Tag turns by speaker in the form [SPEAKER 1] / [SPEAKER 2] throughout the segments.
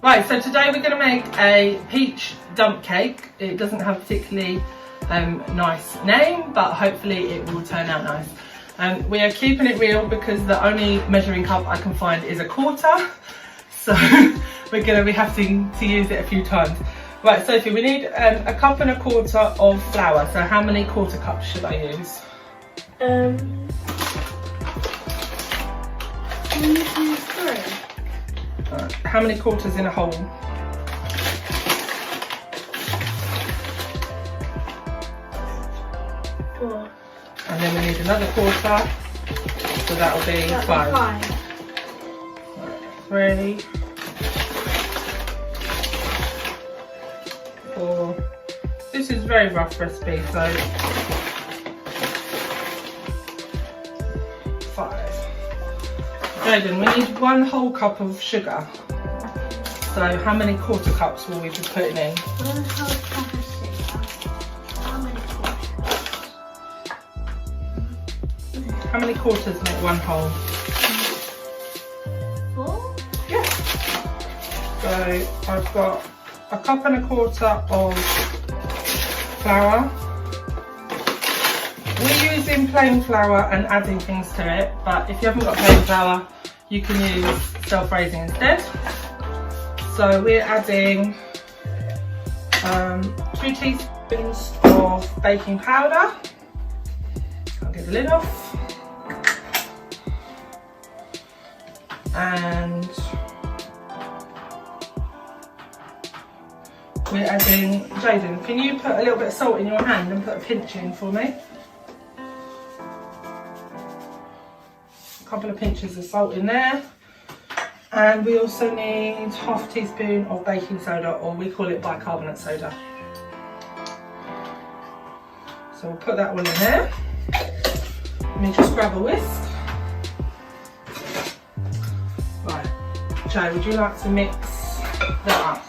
[SPEAKER 1] Right, so today we're going to make a peach dump cake. It doesn't have a particularly nice name, but hopefully it will turn out nice. We are keeping it real because the only measuring cup I can find is a quarter. So we're going to be having to use it a few times. Right, Sophie, we need a cup and a quarter of flour. So how many quarter cups should I use? How many quarters in a whole?
[SPEAKER 2] 4.
[SPEAKER 1] And then we need another quarter, so that'll be 5. 3, 4. This is a very rough recipe, so 5. Jaden, we need 1 whole cup of sugar. So how many quarter cups will we be putting in?
[SPEAKER 2] 1 whole cup of sugar. How many quarters?
[SPEAKER 1] How many quarters make 1 whole?
[SPEAKER 2] 4?
[SPEAKER 1] Yeah. So I've got a cup and a quarter of flour. We're using plain flour and adding things to it, but if you haven't got plain flour, you can use self-raising instead. So we're adding 2 teaspoons of baking powder. I'll get the lid off. And we're adding, Jaden, can you put a little bit of salt in your hand and put a pinch in for me? A couple of pinches of salt in there. And we also need half a teaspoon of baking soda, or we call it bicarbonate soda. So we'll put that one in there. Let me just grab a whisk. Right, Jo, would you like to mix that up?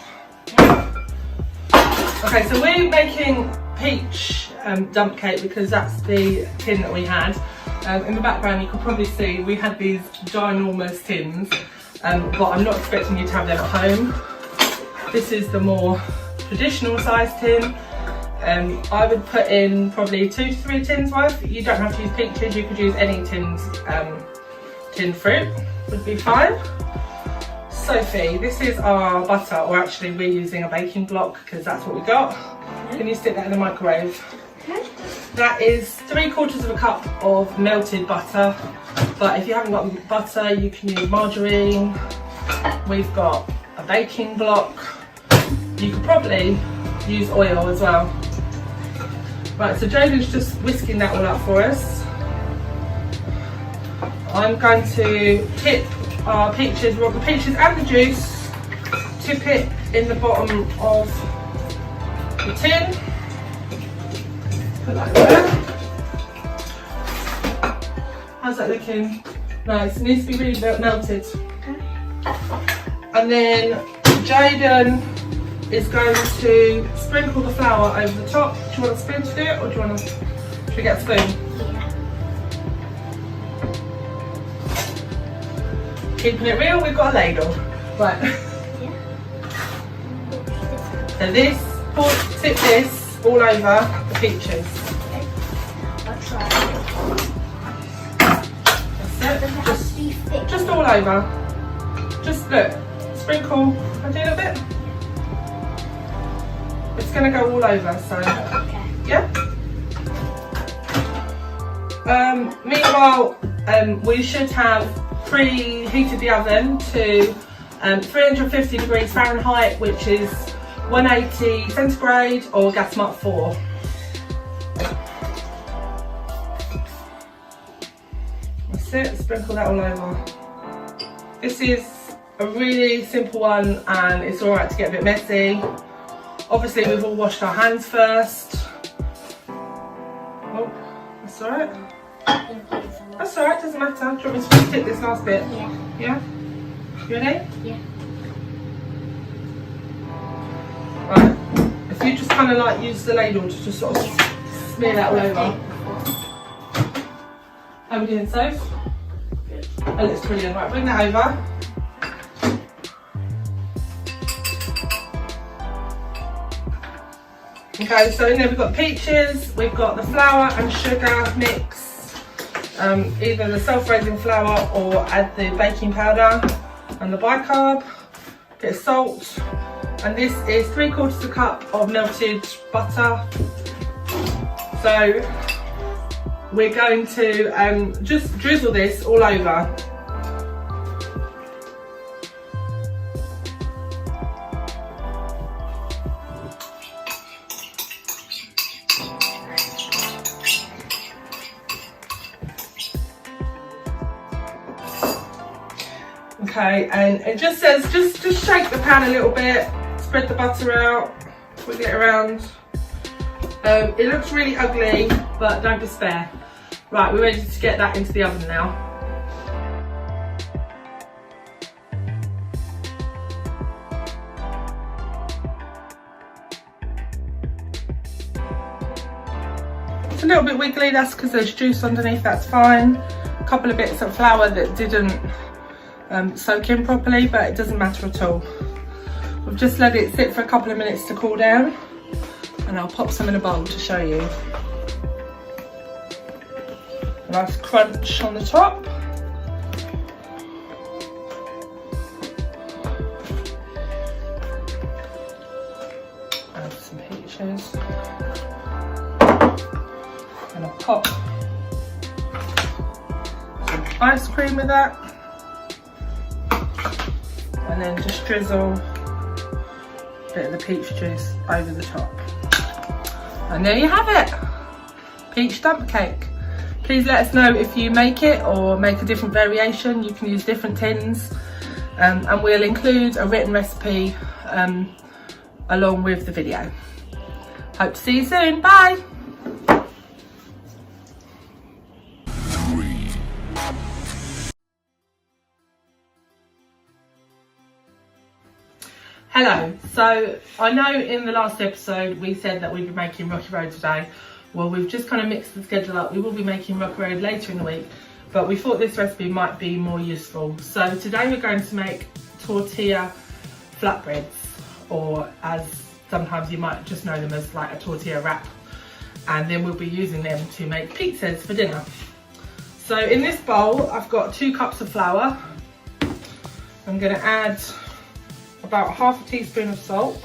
[SPEAKER 1] Okay, so we're making peach dump cake because that's the tin that we had. In the background you can probably see we had these ginormous tins, but I'm not expecting you to have them at home. This is the more traditional size tin. I would put in probably 2 to 3 tins worth. You don't have to use peaches, you could use any tinned fruit, would be fine. Sophie, this is our butter, or actually we're using a baking block because that's what we got. Can you stick that in the microwave?
[SPEAKER 2] Okay.
[SPEAKER 1] That is 3/4 of a cup of melted butter, but if you haven't got butter you can use margarine. We've got a baking block. You could probably use oil as well. Right, so Jaden's just whisking that all up for us. I'm going to tip our peaches, well, the peaches and the juice, tip it in the bottom of the tin. Put that there. How's that looking? Nice, it needs to be really melted.
[SPEAKER 2] Okay.
[SPEAKER 1] And then Jaden is going to sprinkle the flour over the top. Do you want a spoon to do it, or do you want to, should we get a spoon?
[SPEAKER 2] Yeah.
[SPEAKER 1] Keeping it real, we've got a ladle. Right.
[SPEAKER 2] Yeah.
[SPEAKER 1] So this, tip this all over the peaches.
[SPEAKER 2] Okay. I'll try.
[SPEAKER 1] That's it.
[SPEAKER 2] Does it have to be thick?
[SPEAKER 1] Just all over. Just look, sprinkle. Can I do a little bit? It's going to go all over, so
[SPEAKER 2] Okay.
[SPEAKER 1] yeah. Meanwhile, we should have preheated the oven to 350 degrees Fahrenheit, which is 180 centigrade, or gas mark 4. That's it, sprinkle that all over. This is a really simple one and it's alright to get a bit messy. Obviously we've all washed our hands first. Oh, that's alright. That's alright, doesn't matter. Do you want me to tip this last bit?
[SPEAKER 2] Yeah.
[SPEAKER 1] Yeah? You ready?
[SPEAKER 2] Yeah.
[SPEAKER 1] Right. If you just kind of like use the ladle to just sort of smear that all over. How are we doing, Soph? Good. That looks brilliant. Right, bring that over. Okay, so in there we've got peaches, we've got the flour and sugar mix, either the self-raising flour or add the baking powder and the bicarb, bit of salt, and this is 3/4 cup of melted butter. So we're going to just drizzle this all over. Okay, and it just says just shake the pan a little bit, spread the butter out, wiggle it around. It looks really ugly, but don't despair. Right, we're ready to get that into the oven now. It's a little bit wiggly, that's because there's juice underneath, that's fine. A couple of bits of flour that didn't soak in properly, but it doesn't matter at all. We've just let it sit for a couple of minutes to cool down, and I'll pop some in a bowl to show you. A nice crunch on the top. Add some peaches, and I'll pop some ice cream with that. And then just drizzle a bit of the peach juice over the top. And there you have it, peach dump cake. Please let us know if you make it or make a different variation. You can use different tins, and we'll include a written recipe along with the video. Hope to see you soon, bye. Hello, so I know in the last episode we said that we'd be making Rocky Road today. Well, we've just kind of mixed the schedule up. We will be making Rocky Road later in the week, but we thought this recipe might be more useful. So today we're going to make tortilla flatbreads, or as sometimes you might just know them as like a tortilla wrap. And then we'll be using them to make pizzas for dinner. So in this bowl, I've got 2 cups of flour. I'm gonna add about half a teaspoon of salt.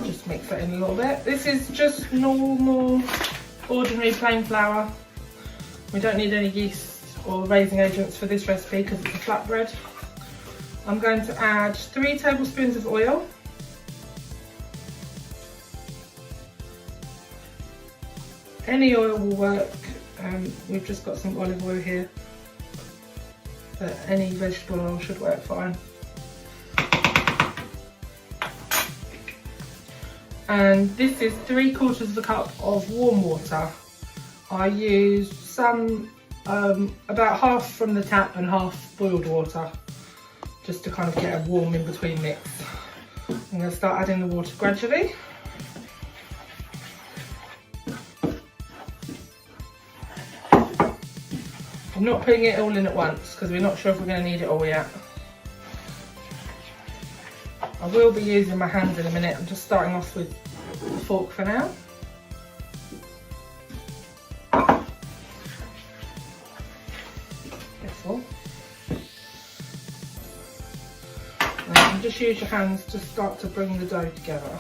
[SPEAKER 1] Just mix that in a little bit. This is just normal, ordinary plain flour. We don't need any yeast or raising agents for this recipe because it's a flatbread. I'm going to add 3 tablespoons of oil. Any oil will work. We've just got some olive oil here, but any vegetable oil should work fine. And this is 3/4 cup of warm water. I used some, about half from the tap and half boiled water, just to kind of get a warm in between mix. I'm going to start adding the water gradually. I'm not putting it all in at once because we're not sure if we're going to need it all yet. I will be using my hands in a minute. I'm just starting off with the fork for now. Careful. And just use your hands to start to bring the dough together.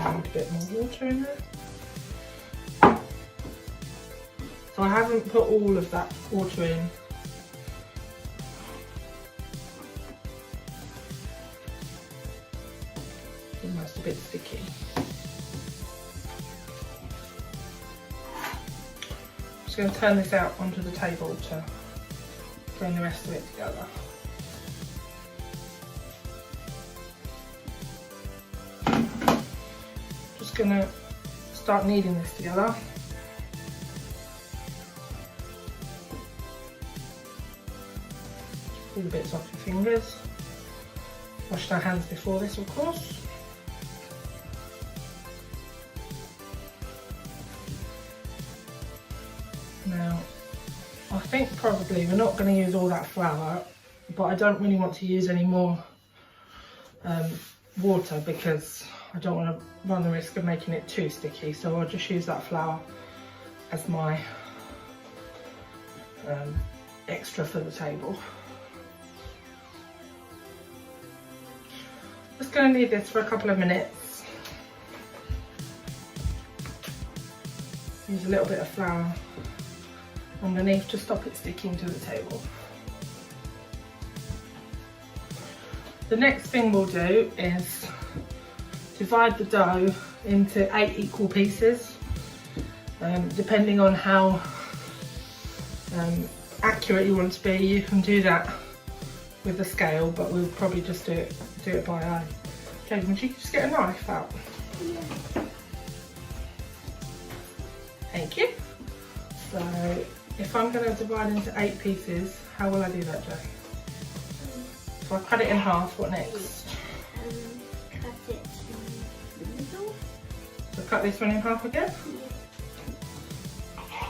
[SPEAKER 1] Need a bit more water in there. So I haven't put all of that water in. Almost a bit sticky. I'm just going to turn this out onto the table to bring the rest of it together. Going to start kneading this together. Pull the bits off your fingers. Washed our hands before this, of course. Now, I think probably we're not going to use all that flour, but I don't really want to use any more water because I don't want to run the risk of making it too sticky, so I'll just use that flour as my extra for the table. Just going to leave this for a couple of minutes. Use a little bit of flour underneath to stop it sticking to the table. The next thing we'll do is divide the dough into 8 equal pieces. Depending on how accurate you want to be, you can do that with the scale, but we'll probably just do it by eye. Okay, would you just get a knife out?
[SPEAKER 2] Yeah.
[SPEAKER 1] Thank you. So if I'm going to divide into 8 pieces, how will I do that, Jo? So I cut it in half, what next?
[SPEAKER 2] Cut it in the middle.
[SPEAKER 1] So cut this one in half again?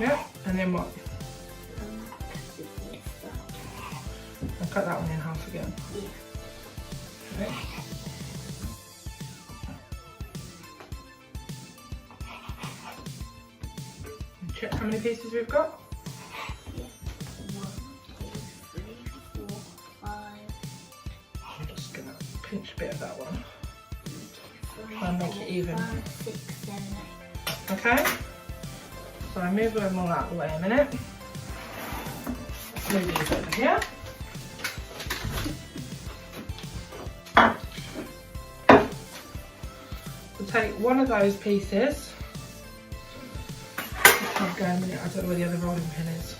[SPEAKER 1] Yeah, and then what?
[SPEAKER 2] Cut it this up.
[SPEAKER 1] I'll cut that one in half again.
[SPEAKER 2] Yeah.
[SPEAKER 1] Okay. Check how many pieces we've got.
[SPEAKER 2] Yeah. 1, 2, 3, 4, 5.
[SPEAKER 1] I'm just gonna pinch a bit of that one.
[SPEAKER 2] 5,
[SPEAKER 1] Try and make it even.
[SPEAKER 2] 5, 6, 7, 8.
[SPEAKER 1] Okay. So I move them all out of the way a minute. Let's move these over here. So take one of those pieces. I'll go a minute, I don't know where the other rolling pin is.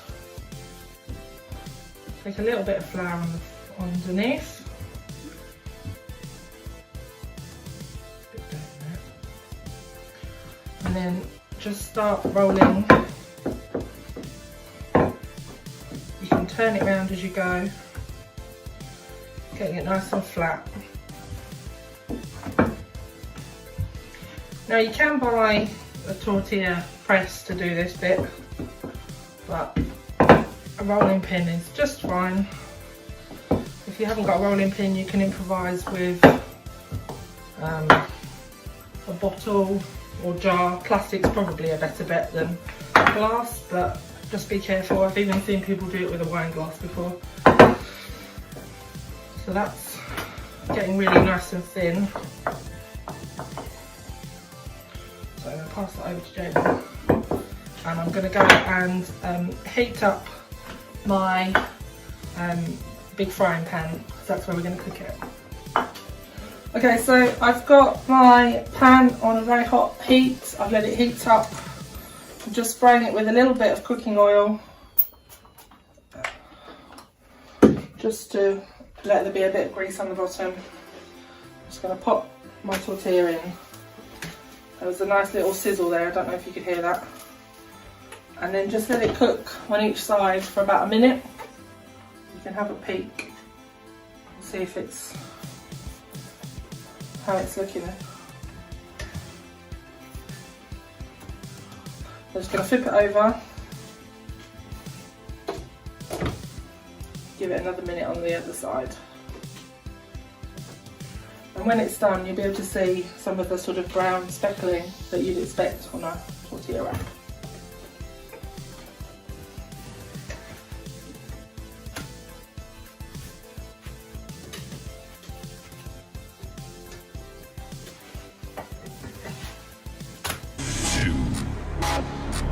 [SPEAKER 1] Take a little bit of flour on underneath. Bit down there. And then just start rolling. You can turn it around as you go, getting it nice and flat. Now you can buy a tortilla press to do this bit, but a rolling pin is just fine. If you haven't got a rolling pin, you can improvise with a bottle or jar. Plastic's probably a better bet than glass, but just be careful. I've even seen people do it with a wine glass before. So that's getting really nice and thin. So I'm going to pass that over to Jamie. And I'm going to go and heat up my big frying pan, because that's where we're going to cook it. Okay, so I've got my pan on a very hot heat. I've let it heat up. I'm just spraying it with a little bit of cooking oil, just to let there be a bit of grease on the bottom. I'm just going to pop my tortilla in. There was a nice little sizzle there, I don't know if you could hear that. And then just let it cook on each side for about a minute. You can have a peek and see if it's how it's looking. I'm just going to flip it over, give it another minute on the other side. And when it's done, you'll be able to see some of the sort of brown speckling that you'd expect on a tortilla wrap.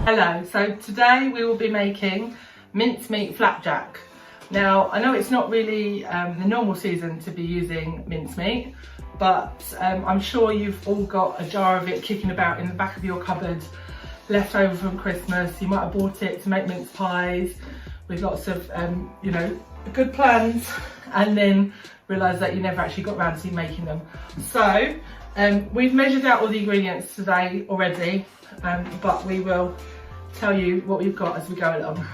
[SPEAKER 1] Hello, so today we will be making mincemeat flapjack. Now, I know it's not really the normal season to be using mincemeat, but I'm sure you've all got a jar of it kicking about in the back of your cupboard, left over from Christmas. You might have bought it to make mince pies with lots of, you know, good plans, and then realise that you never actually got around to making them. So, we've measured out all the ingredients today already, but we will tell you what we've got as we go along.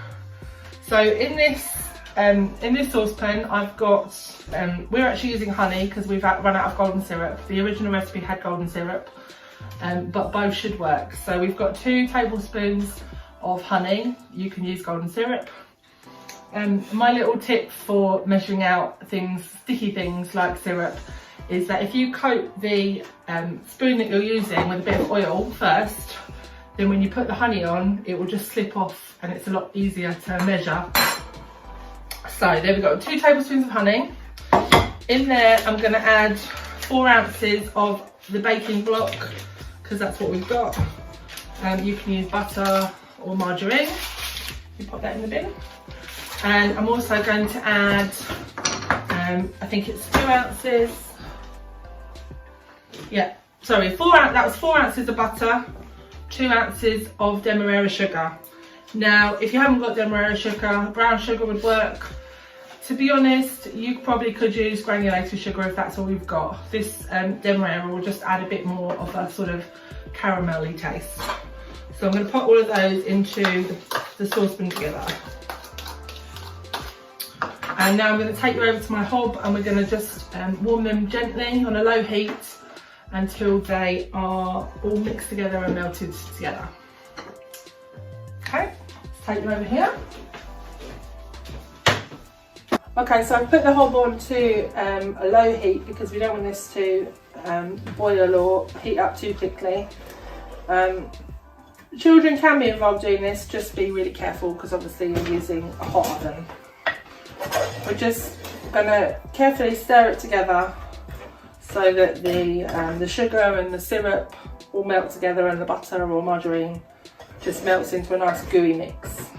[SPEAKER 1] So in this In this saucepan I've got, we're actually using honey because we've run out of golden syrup. The original recipe had golden syrup, but both should work. So we've got 2 tablespoons of honey. You can use golden syrup. My little tip for measuring out things, sticky things like syrup, is that if you coat the spoon that you're using with a bit of oil first, then when you put the honey on, it will just slip off and it's a lot easier to measure. So there we go, 2 tablespoons of honey. In there I'm going to add 4 ounces of the baking block, because that's what we've got. You can use butter or margarine. You pop that in the bin. And I'm also going to add, I think it's 2 ounces. Yeah, sorry, 4 ounces, that was 4 ounces of butter, 2 ounces of demerara sugar. Now, if you haven't got demerara sugar, brown sugar would work. To be honest, you probably could use granulated sugar if that's all you've got. This demerara will just add a bit more of a sort of caramelly taste. So I'm going to put all of those into the saucepan together. And now I'm going to take you over to my hob and we're going to just warm them gently on a low heat until they are all mixed together and melted together. Okay, let's take you over here. Okay, so I've put the hob on to a low heat because we don't want this to boil or heat up too quickly. Children can be involved doing this, just be really careful because obviously you're using a hot oven. We're just going to carefully stir it together so that the sugar and the syrup all melt together and the butter or margarine just melts into a nice gooey mix.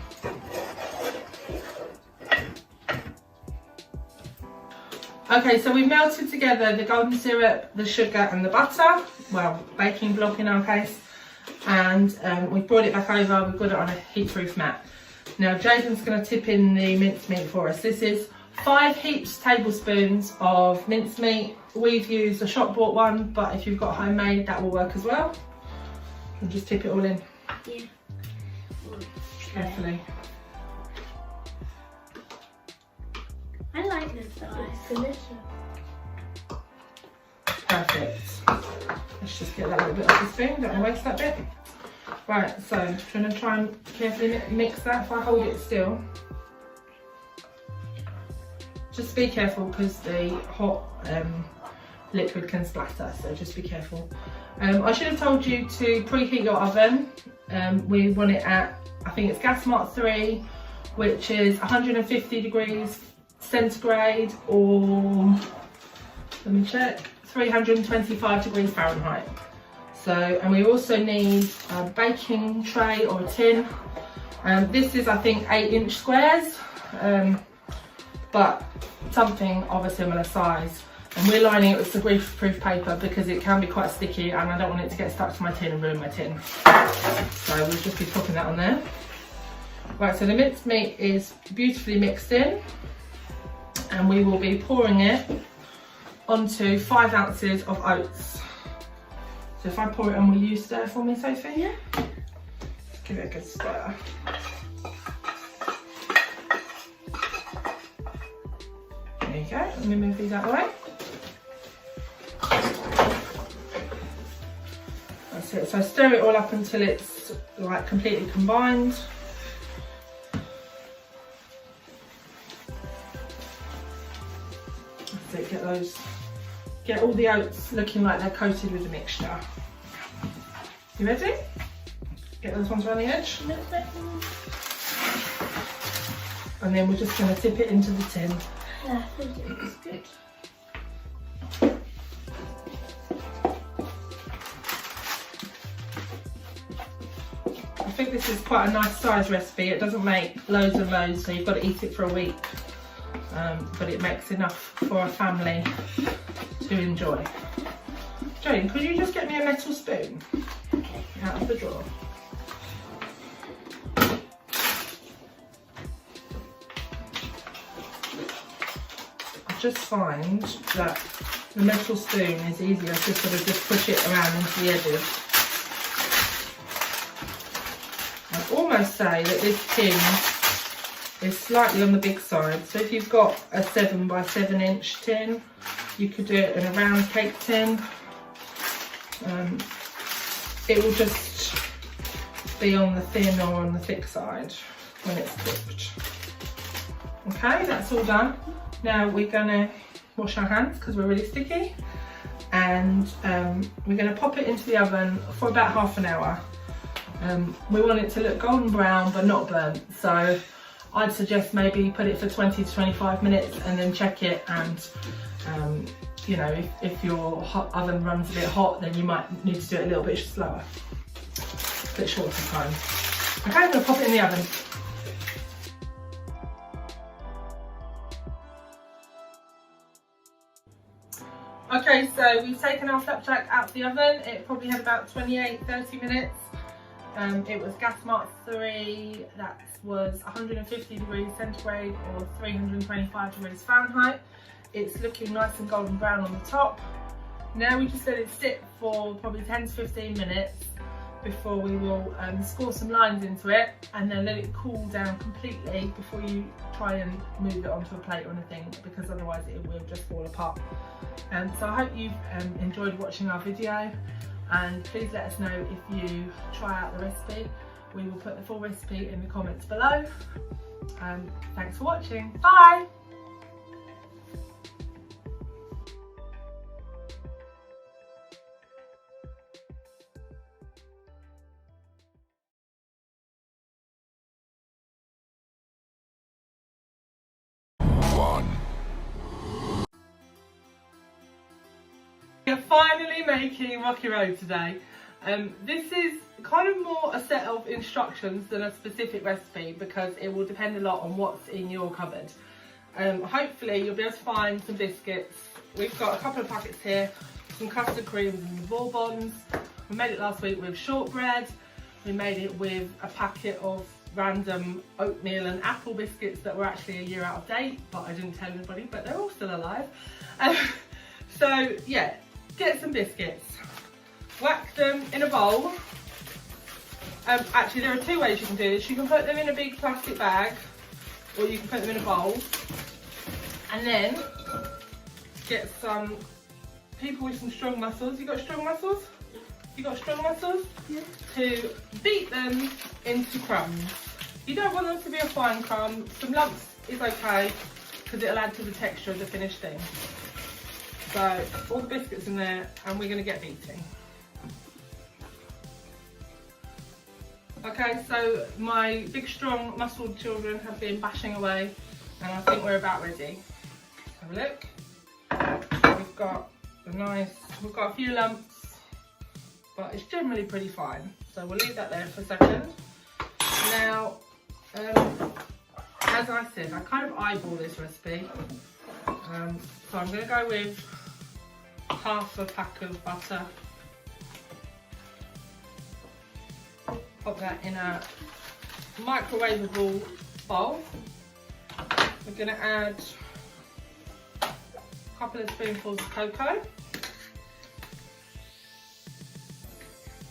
[SPEAKER 1] Okay, so we've melted together the golden syrup, the sugar and the butter, well, baking block in our case, and we've brought it back over, we've got it on a heat-proof mat. Now Jaden's going to tip in the mincemeat for us. This is 5 heaped tablespoons of mincemeat. We've used a shop bought one, but if you've got homemade, that will work as well. And just tip it all in.
[SPEAKER 2] Yeah.
[SPEAKER 1] Carefully.
[SPEAKER 2] I like this though, it's delicious.
[SPEAKER 1] Perfect. Let's just get that little bit off the spoon, don't want to waste that bit. Right, so I'm going to try and carefully mix that. If I hold it still, just be careful because the hot liquid can splatter, so just be careful. I should have told you to preheat your oven. We want it at, I think it's gas mark 3, which is 150 degrees centigrade, or let me check, 325 degrees Fahrenheit. So, and we also need a baking tray or a tin. This is, I think, 8-inch squares, but something of a similar size. And we're lining it with some grease-proof paper because it can be quite sticky and I don't want it to get stuck to my tin and ruin my tin. So we'll just be popping that on there. Right, so the mincemeat is beautifully mixed in and we will be pouring it onto 5 ounces of oats. So if I pour it on, will you stir for me, Sophie?
[SPEAKER 2] Yeah.
[SPEAKER 1] Give it a good stir. There you go, let me move these out of the way. That's it, so stir it all up until it's like completely combined. That's it, get all the oats looking like they're coated with the mixture. You ready? Get those ones around the edge. And then we're just going to tip it into the tin.
[SPEAKER 2] Yeah, I think it looks good.
[SPEAKER 1] I think this is quite a nice size recipe. It doesn't make loads and loads, so you've got to eat it for a week. But it makes enough for a family to enjoy. Jane, could you just get me a metal spoon out of the drawer? I just find that the metal spoon is easier to sort of just push it around into the edges. I'd almost say that this tin is slightly on the big side. So if you've got a 7 by 7 inch tin, you could do it in a round cake tin. It will just be on the thin or on the thick side when it's cooked. Okay, that's all done. Now we're gonna wash our hands because we're really sticky, and we're gonna pop it into the oven for about half an hour. We want it to look golden brown but not burnt, so I'd suggest maybe put it for 20 to 25 minutes and then check it, and you know, if your oven runs a bit hot, then you might need to do it a little bit slower, a bit shorter time. Okay, I'm gonna pop it in the oven. Okay, so we've taken our flapjack out of the oven. It probably had about 28-30 minutes. It was gas mark 3, that was 150 degrees centigrade or 325 degrees Fahrenheit. It's looking nice and golden brown on the top. Now we just let it sit for probably 10 to 15 minutes before we will score some lines into it, and then let it cool down completely before you try and move it onto a plate or anything, because otherwise it will just fall apart. So I hope you've enjoyed watching our video, and please let us know if you try out the recipe. We will put the full recipe in the comments below. Thanks for watching. Bye! We're finally making Rocky Road today. This is kind of more a set of instructions than a specific recipe, because it will depend a lot on what's in your cupboard. Hopefully you'll be able to find some biscuits. We've got a couple of packets here, some custard creams and bourbons. We made it last week with shortbread. We made it with a packet of random oatmeal and apple biscuits that were actually a year out of date, but I didn't tell anybody, but they're all still alive. So yeah, get some biscuits, whack them in a bowl. Actually, there are two ways you can do this. You can put them in a big plastic bag, or you can put them in a bowl, and then get some people with some strong muscles. You got strong muscles? You got strong muscles? Yeah. To beat them into crumbs. You don't want them to be a fine crumb. Some lumps is okay, because it'll add to the texture of the finished thing. So all the biscuits in there, and we're going to get beating. Okay, so my big strong muscled children have been bashing away, and I think we're about ready. Have a look. We've got a few lumps, but it's generally pretty fine. So we'll leave that there for a second. Now, as I said, I kind of eyeball this recipe. So I'm going to go with half a pack of butter. Pop that in a microwavable bowl. We're going to add a couple of spoonfuls of cocoa.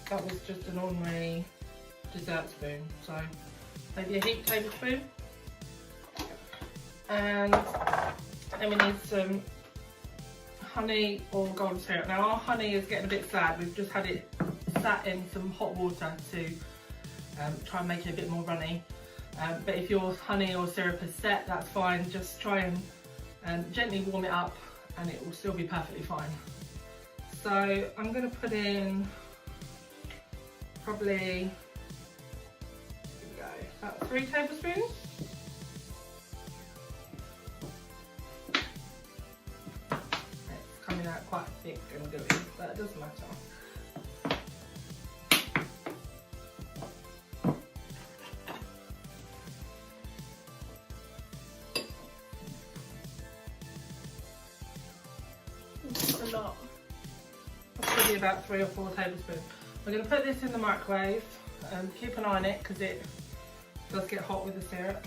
[SPEAKER 1] That was just an ordinary dessert spoon, so maybe a heaped tablespoon. And then we need some honey or golden syrup. Now our honey is getting a bit sad. We've just had it sat in some hot water to try and make it a bit more runny. But if your honey or syrup is set, that's fine. Just try and gently warm it up, and it will still be perfectly fine. So I'm going to put in probably, here we go, about 3 tablespoons. It's coming out quite thick and gooey, but it doesn't matter. A lot. Probably about 3 or 4 tablespoons. We're going to put this in the microwave. Keep an eye on it because it does get hot with the syrup.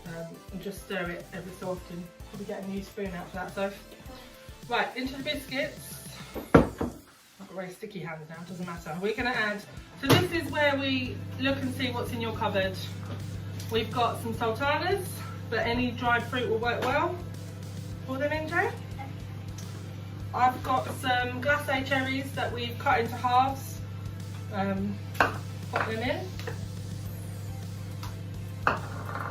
[SPEAKER 1] And just stir it every so often. Probably get a new spoon out for that. So, right, into the biscuits. I've got very sticky hands now, doesn't matter. We're going to add, so this is where we look and see what's in your cupboard. We've got some sultanas, but any dried fruit will work well for them, NJ. I've got some glacé cherries that we've cut into halves. Pop them in.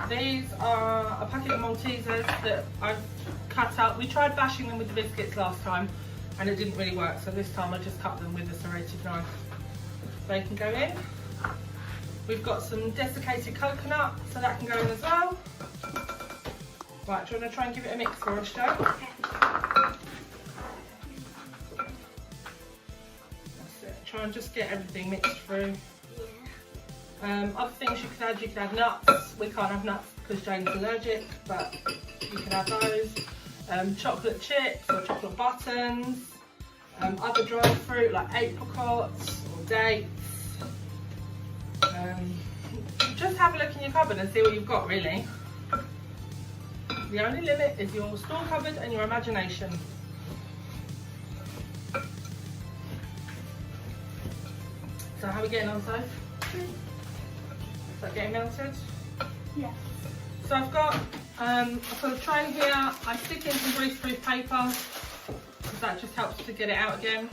[SPEAKER 1] These are a packet of Maltesers that I've cut out. We tried bashing them with the biscuits last time and it didn't really work, so this time I just cut them with a serrated knife. They can go in. We've got some desiccated coconut, so that can go in as well. Right, do you want to try and give it a mix for us, Jo? That's it. Try and just get everything mixed through. Other things you could add nuts. We can't have nuts because Jane's allergic, but you can have those. Chocolate chips or chocolate buttons. Other dried fruit like apricots or dates. Just have a look in your cupboard and see what you've got, really. The only limit is your store cupboard and your imagination. So how are we getting on, Soph? Is that getting melted?
[SPEAKER 2] Yes.
[SPEAKER 1] So I've got a tray here. I stick in some greaseproof paper because that just helps to get it out again.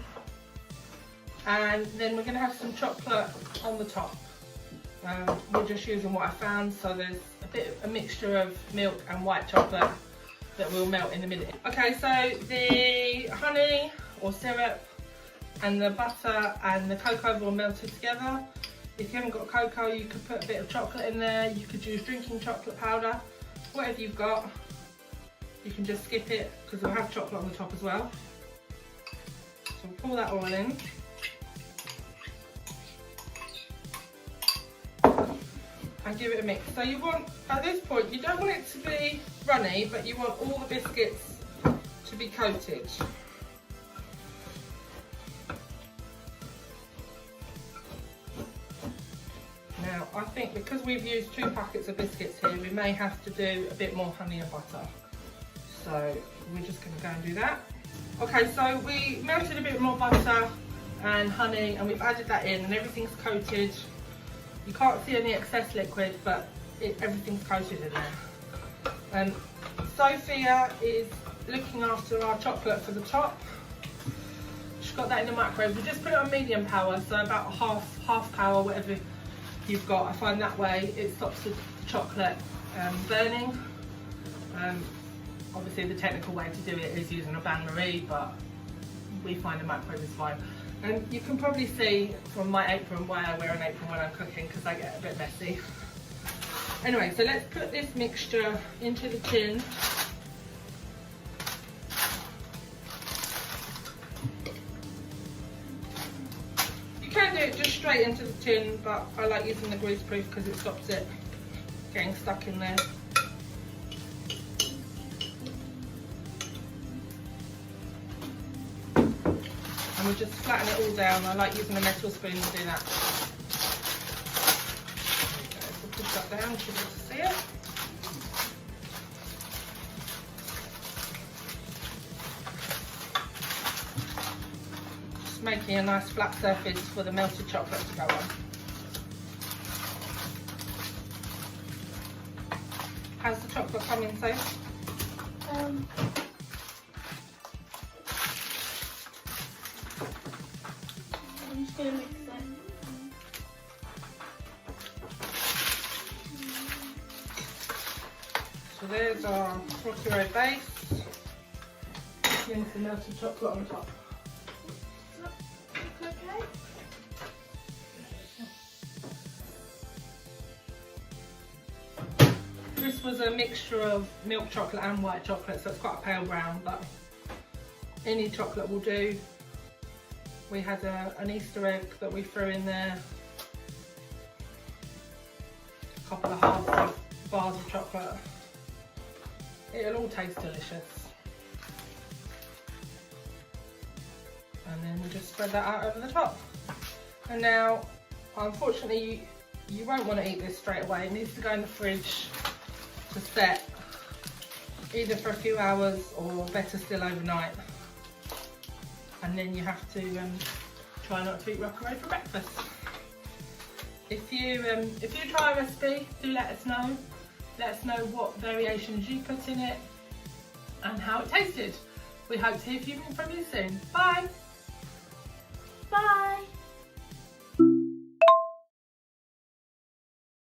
[SPEAKER 1] And then we're going to have some chocolate on the top. We're just using what I found, so there's a mixture of milk and white chocolate that will melt in a minute. Okay, so the honey or syrup and the butter and the cocoa have all melted together. If you haven't got cocoa, you could put a bit of chocolate in there. You could use drinking chocolate powder, whatever you've got. You can just skip it because we'll have chocolate on the top as well. So we'll pour that all in. And give it a mix. So you want, at this point, you don't want it to be runny, but you want all the biscuits to be coated. Now, I think because we've used 2 packets of biscuits here, we may have to do a bit more honey and butter. So we're just going to go and do that. Okay, so we melted a bit more butter and honey, and we've added that in, and everything's coated. You can't see any excess liquid, but everything's coated in there. Sophia is looking after our chocolate for the top. She's got that in the microwave. We just put it on medium power, so about half power, whatever you've got. I find that way it stops the chocolate burning. Obviously the technical way to do it is using a bain-marie, but we find the microwave is fine. And you can probably see from my apron why I wear an apron when I'm cooking, because I get a bit messy. Anyway, so let's put this mixture into the tin. You can do it just straight into the tin, but I like using the greaseproof because it stops it getting stuck in there. And we just flatten it all down. I like using a metal spoon to do that. Okay, so push that down, you should be able to see it. Just making a nice flat surface for the melted chocolate to go on. How's the chocolate coming, Sophie?
[SPEAKER 2] I'm just going to mix it.
[SPEAKER 1] So there's our rocky base. Then some melted chocolate on top.
[SPEAKER 2] Okay.
[SPEAKER 1] This was a mixture of milk chocolate and white chocolate, so it's quite a pale brown, but any chocolate will do. We had an Easter egg that we threw in there, a couple of halves of bars of chocolate. It'll all taste delicious. And then we just spread that out over the top. And now, unfortunately, you won't want to eat this straight away. It needs to go in the fridge to set, either for a few hours or better still overnight. And then you have to try not to eat rockaway for breakfast. If you try a recipe, do let us know. Let us know what variations you put in it and how it tasted. We hope to hear from you soon. Bye!